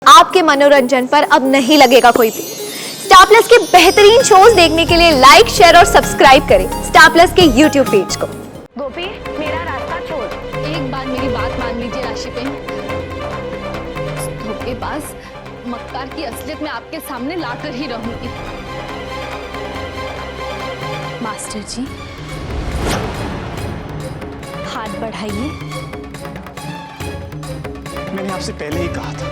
आपके मनोरंजन पर अब नहीं लगेगा कोई भी। स्टार प्लस के बेहतरीन शोज देखने के लिए लाइक, शेयर और सब्सक्राइब करें स्टार प्लस के यूट्यूब पेज को। गोपी, मेरा रास्ता छोड़। एक बार मेरी बात मान लीजिए राशिपेन। धोखेबाज मक्कार की असलियत मैं आपके सामने लाकर ही रहूंगी। मास्टर जी, हाथ बढ़ाइए। मैंने आपसे पहले ही कहा था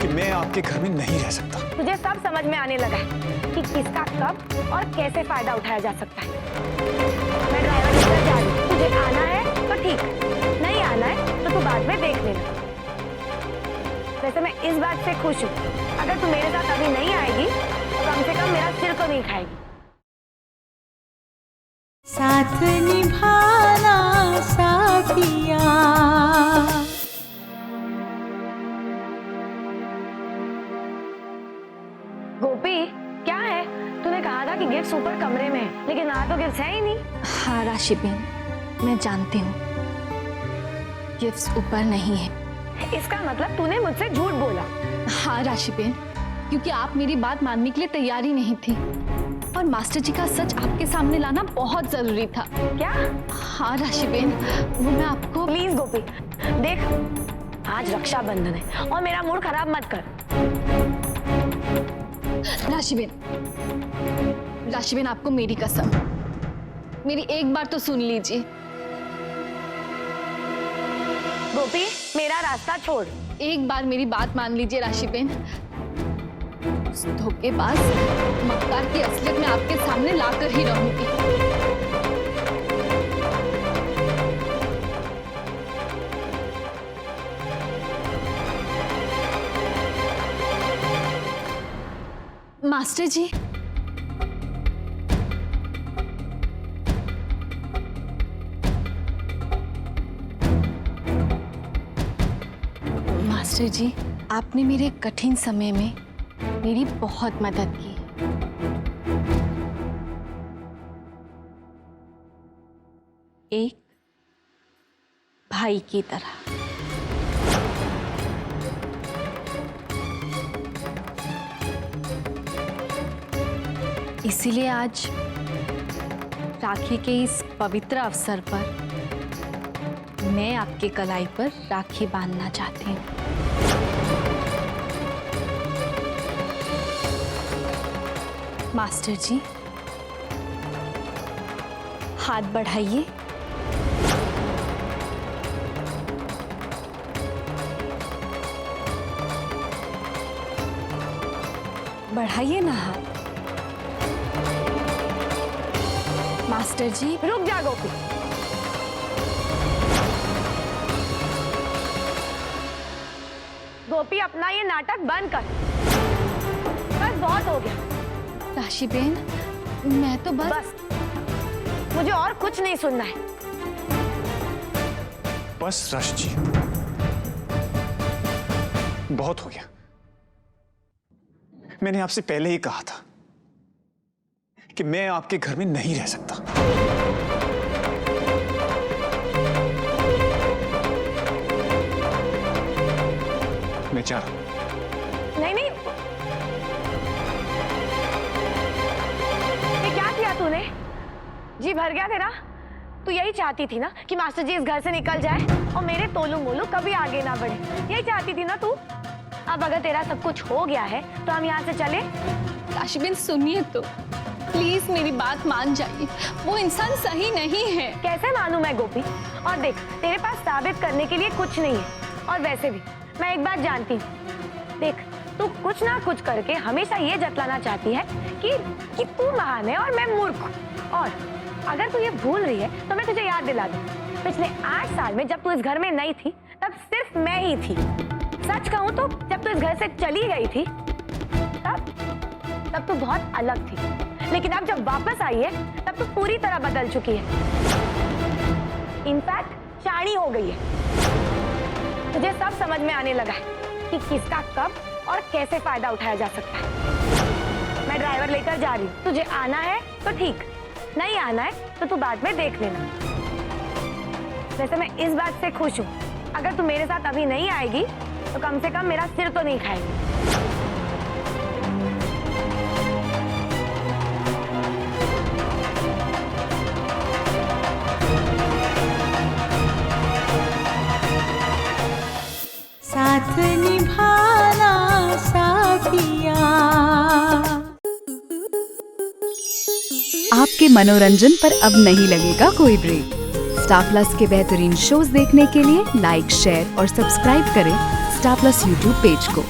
कि मैं आपके घर में नहीं रह सकता। तुझे सब समझ में आने लगा है कि किसका कब और कैसे फायदा उठाया जा सकता है। मैं ड्राइवर लेकर जा रही हूँ। तुझे आना है तो ठीक, नहीं आना है तो तू बाद में देख लेना। वैसे मैं इस बात से खुश हूँ, अगर तू मेरे साथ अभी नहीं आएगी तो कम से कम मेरा सिर तो नहीं खाएगी। साथ निभाना साथिया। गोपी, क्या है? तूने कहा था कि गिफ्ट्स ऊपर कमरे में है, लेकिन यहाँ तो गिफ्ट्स है ही नहीं। हाँ राशिपेन, मैं जानती हूँ गिफ्ट्स ऊपर नहीं है। इसका मतलब तूने मुझसे झूठ बोला। हाँ राशिपेन, क्योंकि आप मेरी बात मानने के लिए तैयार ही नहीं थी और मास्टर जी का सच आपके सामने लाना बहुत जरूरी था। क्या? हाँ राशिपेन, वो मैं आपको। प्लीज गोपी, देख आज रक्षाबंधन है और मेरा मूड खराब मत कर। राशिबेन आपको मेरी कसम, मेरी एक बार तो सुन लीजिए। गोपी, मेरा रास्ता छोड़। एक बार मेरी बात मान लीजिए राशिबेन। धोखेबाज मक्कार की असलियत मैं आपके सामने लाकर ही रहूंगी। मास्टर जी, मास्टर जी, आपने मेरे कठिन समय में मेरी बहुत मदद की। एक भाई की तरह। इसीलिए आज राखी के इस पवित्र अवसर पर मैं आपके कलाई पर राखी बांधना चाहती हूँ। मास्टर जी, हाथ बढ़ाइए। बढ़ाइए ना हाथ। मास्टर जी, रुक जा गोपी। गोपी, अपना ये नाटक बंद कर। बस बहुत हो गया। राशिबेन, मैं तो बस, मुझे और कुछ नहीं सुनना है। बस रश जी, बहुत हो गया। मैंने आपसे पहले ही कहा था कि मैं आपके घर में नहीं रह सकता। मैं जा रहा हूं। नहीं नहीं, ये क्या किया तूने? जी भर गया तेरा? तू यही चाहती थी ना कि मास्टर जी इस घर से निकल जाए और मेरे तोलू मोलू कभी आगे ना बढ़े। यही चाहती थी ना तू? अब अगर तेरा सब कुछ हो गया है तो हम यहाँ से चले। राशिबेन सुनिए तो, प्लीज मेरी बात मान जाइए। वो इंसान सही नहीं है। कैसे मानूं मैं गोपी? और देख, तेरे पास साबित करने के लिए कुछ नहीं है। और वैसे भी मैं एक बात जानती हूँ। देख, तू कुछ ना कुछ करके हमेशा ये जतलाना चाहती है कि तू महान है और मैं मूर्ख हूँ। और अगर तू ये भूल रही है तो मैं तुझे याद दिला दूँ, पिछले 8 साल में जब तू इस घर में नहीं थी तब सिर्फ मैं ही थी। सच कहूँ तो जब तू इस घर से चली गई थी तब तू बहुत अलग थी, लेकिन अब जब वापस आई है तब तू पूरी तरह बदल चुकी है। इनफैक्ट शाणी हो गई है। तुझे सब समझ में आने लगा है कि किसका कब और कैसे फायदा उठाया जा सकता है। मैं ड्राइवर लेकर जा रही हूँ। तुझे आना है तो ठीक, नहीं आना है तो तू बाद में देख लेना। वैसे मैं इस बात से खुश हूँ, अगर तू मेरे साथ अभी नहीं आएगी तो कम से कम मेरा सिर तो नहीं खाएगी। साथ निभाना साथिया। आपके मनोरंजन पर अब नहीं लगेगा कोई ब्रेक। स्टार प्लस के बेहतरीन शोज देखने के लिए लाइक, शेयर और सब्सक्राइब करें स्टार प्लस यूट्यूब पेज को।